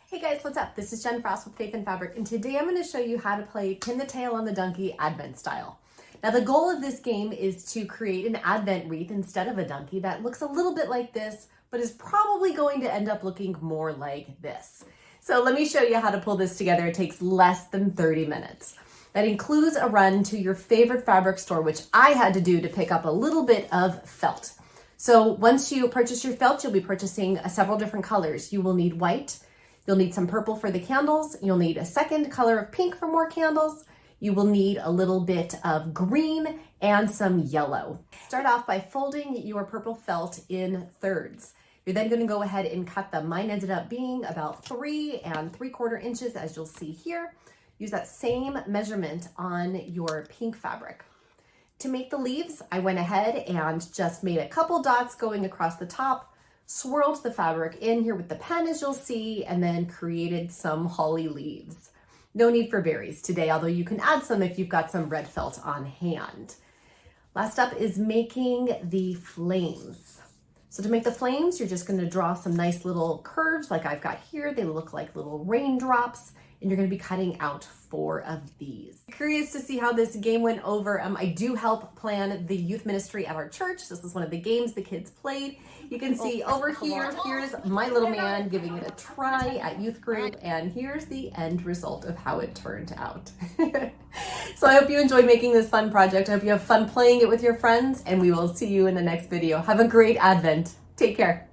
Hey guys, what's up? This is Jen Frost with Faith and Fabric, and today I'm going to show you how to play Pin the Tail on the Donkey Advent style. Now the goal of this game is to create an Advent wreath instead of a donkey that looks a little bit like this, but is probably going to end up looking more like this. So let me show you how to pull this together. It takes less than 30 minutes. That includes a run to your favorite fabric store, which I had to do to pick up a little bit of felt. So once you purchase your felt, you'll be purchasing several different colors. You will need white. You'll need some purple for the candles. You'll need a second color of pink for more candles. You will need a little bit of green and some yellow. Start off by folding your purple felt in thirds. You're then going to go ahead and cut them. Mine ended up being about 3 3/4 inches, as you'll see here. Use that same measurement on your pink fabric. To make the leaves, I went ahead and just made a couple dots going across the top, swirled the fabric in here with the pen, as you'll see, and then created some holly leaves. No need for berries today, although you can add some if you've got some red felt on hand. Last up is making the flames. So to make the flames, you're just going to draw some nice little curves like I've got here. They look like little raindrops, and you're going to be cutting out 4 of these. Curious to see how this game went over. I do help plan the youth ministry at our church. This is one of the games the kids played. You can see over here, here's my little man giving it a try at youth group, and here's the end result of how it turned out. So I hope you enjoyed making this fun project. I hope you have fun playing it with your friends, and we will see you in the next video. Have a great Advent. Take care.